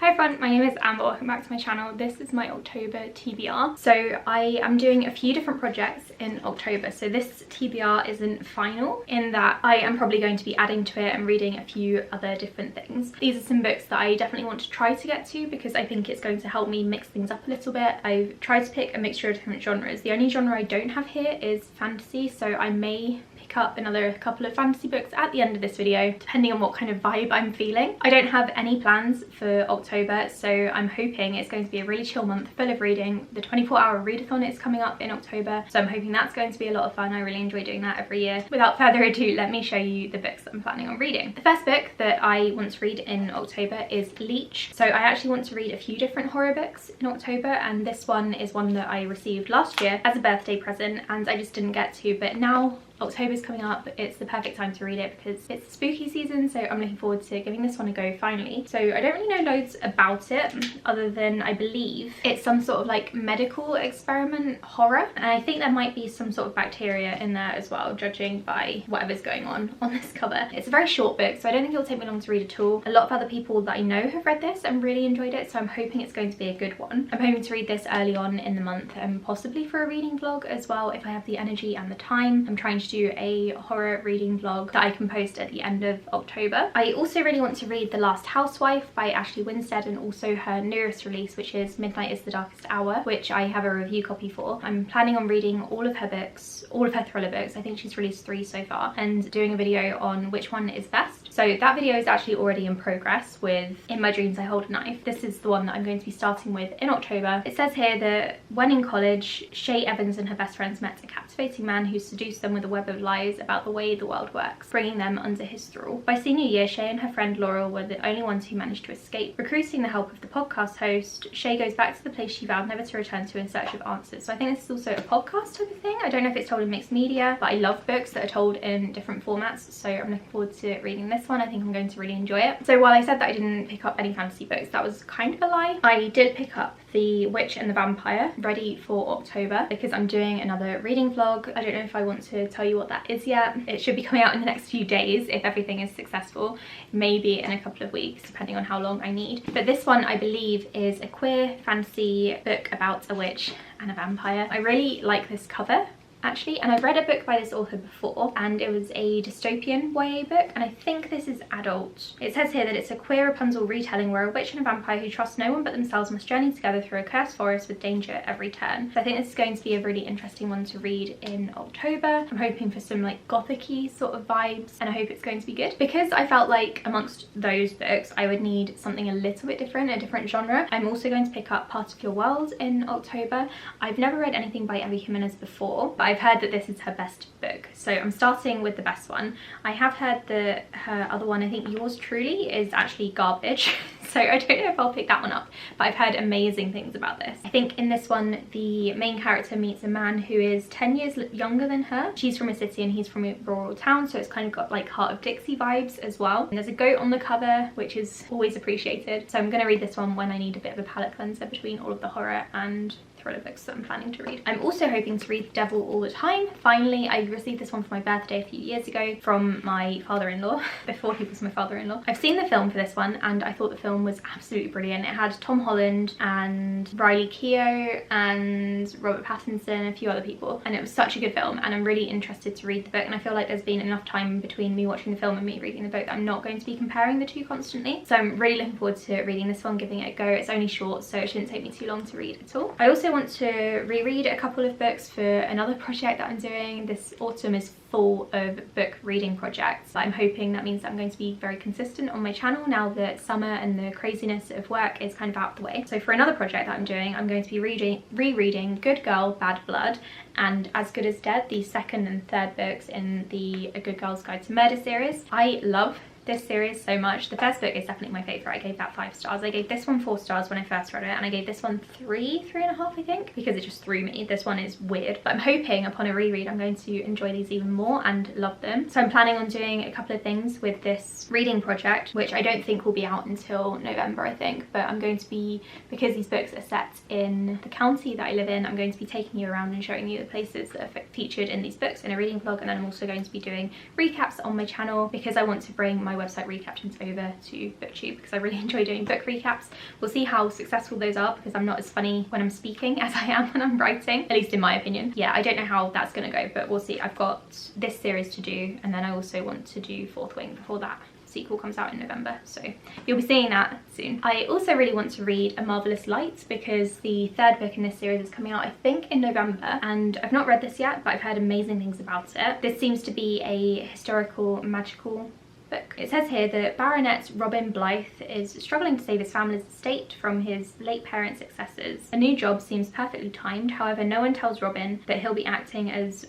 Hi everyone, my name is Amber, welcome back to my channel. This is my October TBR. So I am doing a few different projects in October. So this TBR isn't final in that I am probably going to be adding to it and reading a few other different things. These are some books that I definitely want to try to get to because I think it's going to help me mix things up a little bit. I've tried to pick a mixture of different genres. The only genre I don't have here is fantasy, so I may pick up another couple of fantasy books at the end of this video depending on what kind of vibe I'm feeling. I don't have any plans for October, so I'm hoping it's going to be a really chill month full of reading. The 24-hour readathon is coming up in October, so I'm hoping that's going to be a lot of fun. I really enjoy doing that every year. Without further ado, let me show you the books that I'm planning on reading. The first book that I want to read in October is Leech. So I actually want to read a few different horror books in October, and this one is one that I received last year as a birthday present and I just didn't get to, but now October's coming up, it's the perfect time to read it because it's spooky season, so I'm looking forward to giving this one a go finally. So I don't really know loads about it other than I believe it's some sort of like medical experiment horror, and I think there might be some sort of bacteria in there as well, judging by whatever's going on this cover. It's a very short book, so I don't think it'll take me long to read at all. A lot of other people that I know have read this and really enjoyed it, so I'm hoping it's going to be a good one. I'm hoping to read this early on in the month and possibly for a reading vlog as well if I have the energy and the time. I'm trying to do a horror reading vlog that I can post at the end of October. I also really want to read The Last Housewife by Ashley Winstead and also her newest release, which is Midnight is the Darkest Hour, which I have a review copy for. I'm planning on reading all of her books, all of her thriller books. I think she's released 3 so far, and doing a video on which one is best. So that video is actually already in progress with In My Dreams I Hold a Knife. This is the one that I'm going to be starting with in October. It says here that when in college, Shay Evans and her best friends met a captivating man who seduced them with a web of lies about the way the world works, bringing them under his thrall. By senior year, Shay and her friend Laurel were the only ones who managed to escape. Recruiting the help of the podcast host, Shay goes back to the place she vowed never to return to in search of answers. So I think this is also a podcast type of thing. I don't know if it's told in mixed media, but I love books that are told in different formats, so I'm looking forward to reading this one. I think I'm going to really enjoy it. So while I said that I didn't pick up any fantasy books, that was kind of a lie. I did pick up The Witch and the Vampire, ready for October, because I'm doing another reading vlog. I don't know if I want to tell you what that is yet. It should be coming out in the next few days if everything is successful, maybe in a couple of weeks depending on how long I need. But this one I believe is a queer fantasy book about a witch and a vampire. I really like this cover actually, and I've read a book by this author before and it was a dystopian YA book, and I think this is adult. It says here that it's a queer Rapunzel retelling where a witch and a vampire who trust no one but themselves must journey together through a cursed forest with danger at every turn. So I think this is going to be a really interesting one to read in October. I'm hoping for some like gothic-y sort of vibes, and I hope it's going to be good because I felt like amongst those books I would need something a little bit different, a different genre. I'm also going to pick up Part of Your World in October. I've never read anything by Abby Jimenez before, but I've heard that this is her best book, so I'm starting with the best one. I have heard that her other one, I think Yours Truly, is actually garbage so I don't know if I'll pick that one up, but I've heard amazing things about this. I think in this one the main character meets a man who is 10 years younger than her. She's from a city and he's from a rural town, so it's kind of got like Heart of Dixie vibes as well. And there's a goat on the cover, which is always appreciated, so I'm going to read this one when I need a bit of a palate cleanser between all of the horror and thriller books that I'm planning to read. I'm also hoping to read Devil All the Time. Finally, I received this one for my birthday a few years ago from my father-in-law, before he was my father-in-law. I've seen the film for this one and I thought the film was absolutely brilliant. It had Tom Holland and Riley Keough and Robert Pattinson and a few other people, and it was such a good film, and I'm really interested to read the book, and I feel like there's been enough time between me watching the film and me reading the book that I'm not going to be comparing the two constantly. So I'm really looking forward to reading this one, giving it a go. It's only short, so it shouldn't take me too long to read at all. I also want to reread a couple of books for another project that I'm doing. This autumn is full of book reading projects. I'm hoping that means that I'm going to be very consistent on my channel now that summer and the craziness of work is kind of out of the way. So for another project that I'm doing, I'm going to be rereading Good Girl, Bad Blood and As Good as Dead, the second and third books in the A Good Girl's Guide to Murder series. I love this series so much. The first book is definitely my favourite. I gave that 5 stars. I gave this one 4 stars when I first read it, and I gave this one 3.5 I think, because it just threw me. This one is weird, but I'm hoping upon a reread I'm going to enjoy these even more and love them. So I'm planning on doing a couple of things with this reading project, which I don't think will be out until November I think, but I'm going to be, because these books are set in the county that I live in, I'm going to be taking you around and showing you the places that are featured in these books in a reading vlog, and then I'm also going to be doing recaps on my channel because I want to bring my website recaptions over to Booktube because I really enjoy doing book recaps. We'll see how successful those are because I'm not as funny when I'm speaking as I am when I'm writing, at least in my opinion. Yeah, I don't know how that's gonna go, but we'll see. I've got this series to do, and then I also want to do Fourth Wing before that sequel comes out in November, so you'll be seeing that soon. I also really want to read A Marvelous Light because the third book in this series is coming out, I think, in November, and I've not read this yet, but I've heard amazing things about it. This seems to be a historical magical book. It says here that Baronet Robin Blythe is struggling to save his family's estate from his late parents' excesses. A new job seems perfectly timed, however no one tells Robin that he'll be acting as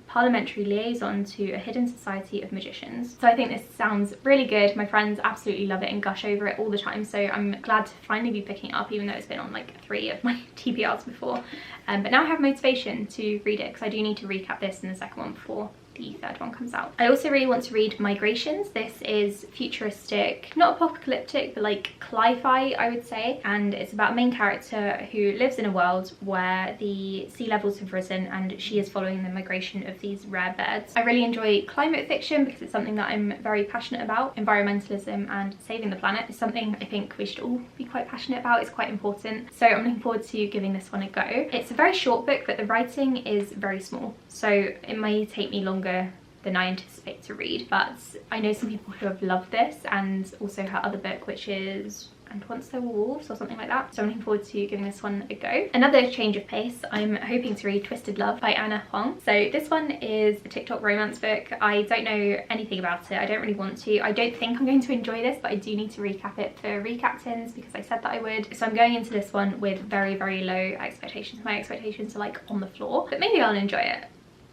parliamentary liaison to a hidden society of magicians. So I think this sounds really good. My friends absolutely love it and gush over it all the time, so I'm glad to finally be picking it up, even though it's been on like 3 of my TBRs before. But now I have motivation to read it because I do need to recap this and the second one before the third one comes out. I also really want to read Migrations. This is futuristic, not apocalyptic, but like Sci-Fi, I would say, and it's about a main character who lives in a world where the sea levels have risen and she is following the migration of these rare birds. I really enjoy climate fiction because it's something that I'm very passionate about. Environmentalism and saving the planet is something I think we should all be quite passionate about. It's quite important, so I'm looking forward to giving this one a go. It's a very short book, but the writing is very small, so it may take me longer than I anticipate to read, but I know some people who have loved this, and also her other book, which is And Once There Were Wolves or something like that, so I'm looking forward to giving this one a go. Another change of pace, I'm hoping to read Twisted Love by Anna Huang. So this one is a TikTok romance book. I don't know anything about it. I don't really want to. I don't think I'm going to enjoy this, but I do need to recap it for recaptains because I said that I would. So I'm going into this one with very, very low expectations. My expectations are like on the floor, but maybe I'll enjoy it.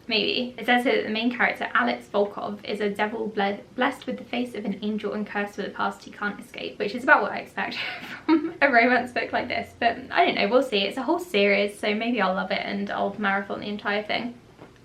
Maybe. It says here that the main character, Alex Volkov, is a devil blessed with the face of an angel and cursed with a past he can't escape, which is about what I expect from a romance book like this, but I don't know, we'll see. It's a whole series, so maybe I'll love it and I'll marathon the entire thing.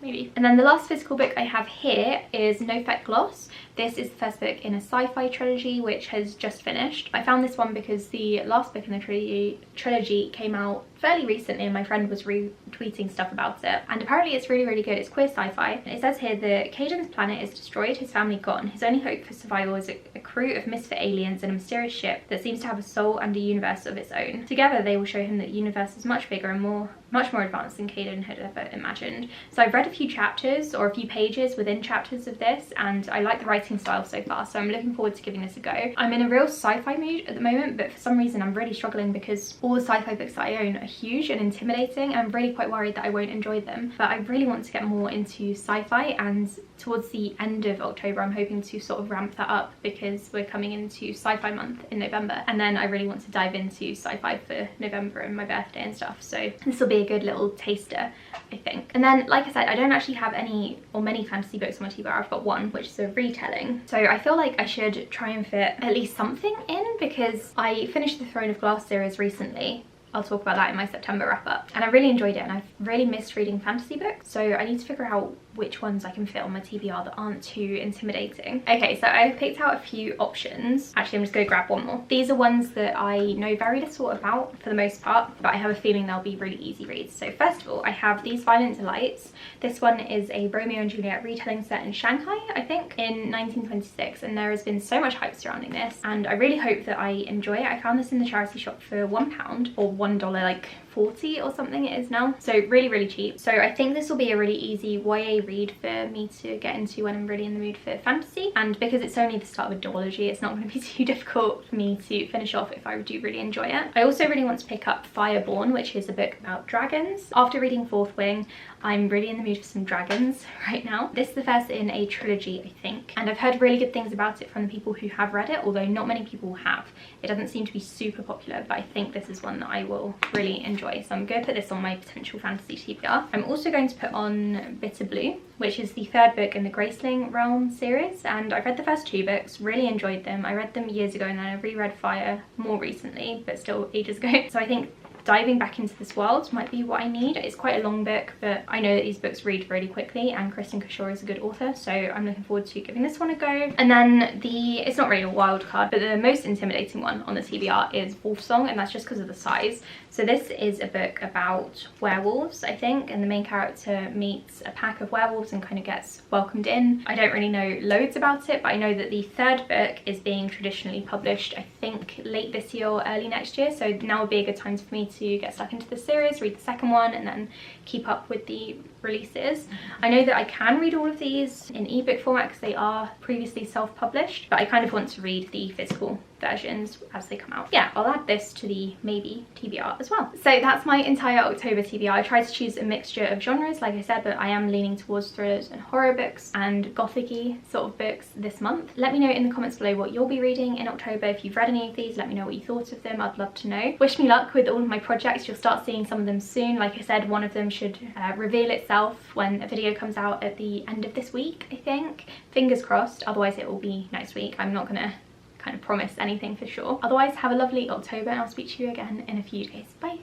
Maybe. And then the last physical book I have here is No Fet Gloss. This is the first book in a sci-fi trilogy which has just finished. I found this one because the last book in the trilogy came out fairly recently and my friend was retweeting stuff about it, and apparently it's really, really good. It's queer sci-fi. It says here that Caden's planet is destroyed, his family gone. His only hope for survival is a crew of misfit aliens and a mysterious ship that seems to have a soul and a universe of its own. Together they will show him that the universe is much bigger and much more advanced than Caden had ever imagined. So I've read a few chapters or a few pages within chapters of this, and I like the writing style so far, so I'm looking forward to giving this a go. I'm in a real sci-fi mood at the moment, but for some reason I'm really struggling because all the sci-fi books that I own are huge and intimidating, and I'm really quite worried that I won't enjoy them. But I really want to get more into sci-fi, and towards the end of October I'm hoping to sort of ramp that up because we're coming into sci-fi month in November, and then I really want to dive into sci-fi for November and my birthday and stuff, so this will be a good little taster, I think. And then, like I said, I don't actually have any or many fantasy books on my TBR. I've got one, which is a retelling, so I feel like I should try and fit at least something in because I finished the Throne of Glass series recently. I'll talk about that in my September wrap up, and I really enjoyed it and I've really missed reading fantasy books, so I need to figure out which ones I can fit on my TBR that aren't too intimidating. Okay, so I've picked out a few options. Actually, I'm just gonna grab one more. These are ones that I know very little about for the most part, but I have a feeling they'll be really easy reads. So first of all, I have These Violent Delights. This one is a Romeo and Juliet retelling set in Shanghai, I think, in 1926, and there has been so much hype surrounding this, and I really hope that I enjoy it. I found this in the charity shop for £1 or $1 like 40 or something it is now, so really, really cheap. So I think this will be a really easy YA read for me to get into when I'm really in the mood for fantasy, and because it's only the start of a duology, it's not going to be too difficult for me to finish off if I do really enjoy it. I also really want to pick up Fireborn, which is a book about dragons. After reading Fourth Wing, I'm really in the mood for some dragons right now. This is the first in a trilogy, I think, and I've heard really good things about it from the people who have read it, although not many people have. It doesn't seem to be super popular, but I think this is one that I will really enjoy, so I'm going to put this on my potential fantasy TBR. I'm also going to put on Bitter Blue, which is the third book in the Graceling Realm series, and I've read the first 2 books, really enjoyed them. I read them years ago and then I reread Fire more recently, but still ages ago. So I think diving back into this world might be what I need. It's quite a long book, but I know that these books read really quickly, and Kristen Cashore is a good author, so I'm looking forward to giving this one a go. And then it's not really a wild card, but the most intimidating one on the TBR is Wolfsong, and that's just because of the size. So this is a book about werewolves, I think, and the main character meets a pack of werewolves and kind of gets welcomed in. I don't really know loads about it, but I know that the third book is being traditionally published, I think, late this year or early next year, so now would be a good time for me to get stuck into the series, read the second one, and then keep up with the releases. I know that I can read all of these in ebook format because they are previously self-published, but I kind of want to read the physical versions as they come out. Yeah, I'll add this to the maybe TBR as well. So that's my entire October TBR. I tried to choose a mixture of genres, like I said, but I am leaning towards thrillers and horror books and gothic-y sort of books this month. Let me know in the comments below what you'll be reading in October. If you've read any of these, let me know what you thought of them. I'd love to know. Wish me luck with all of my projects. You'll start seeing some of them soon. Like I said, one of them should reveal itself when a video comes out at the end of this week, I think. Fingers crossed, otherwise it will be next week. I'm not gonna kind of promise anything for sure. Otherwise, have a lovely October, and I'll speak to you again in a few days. Bye.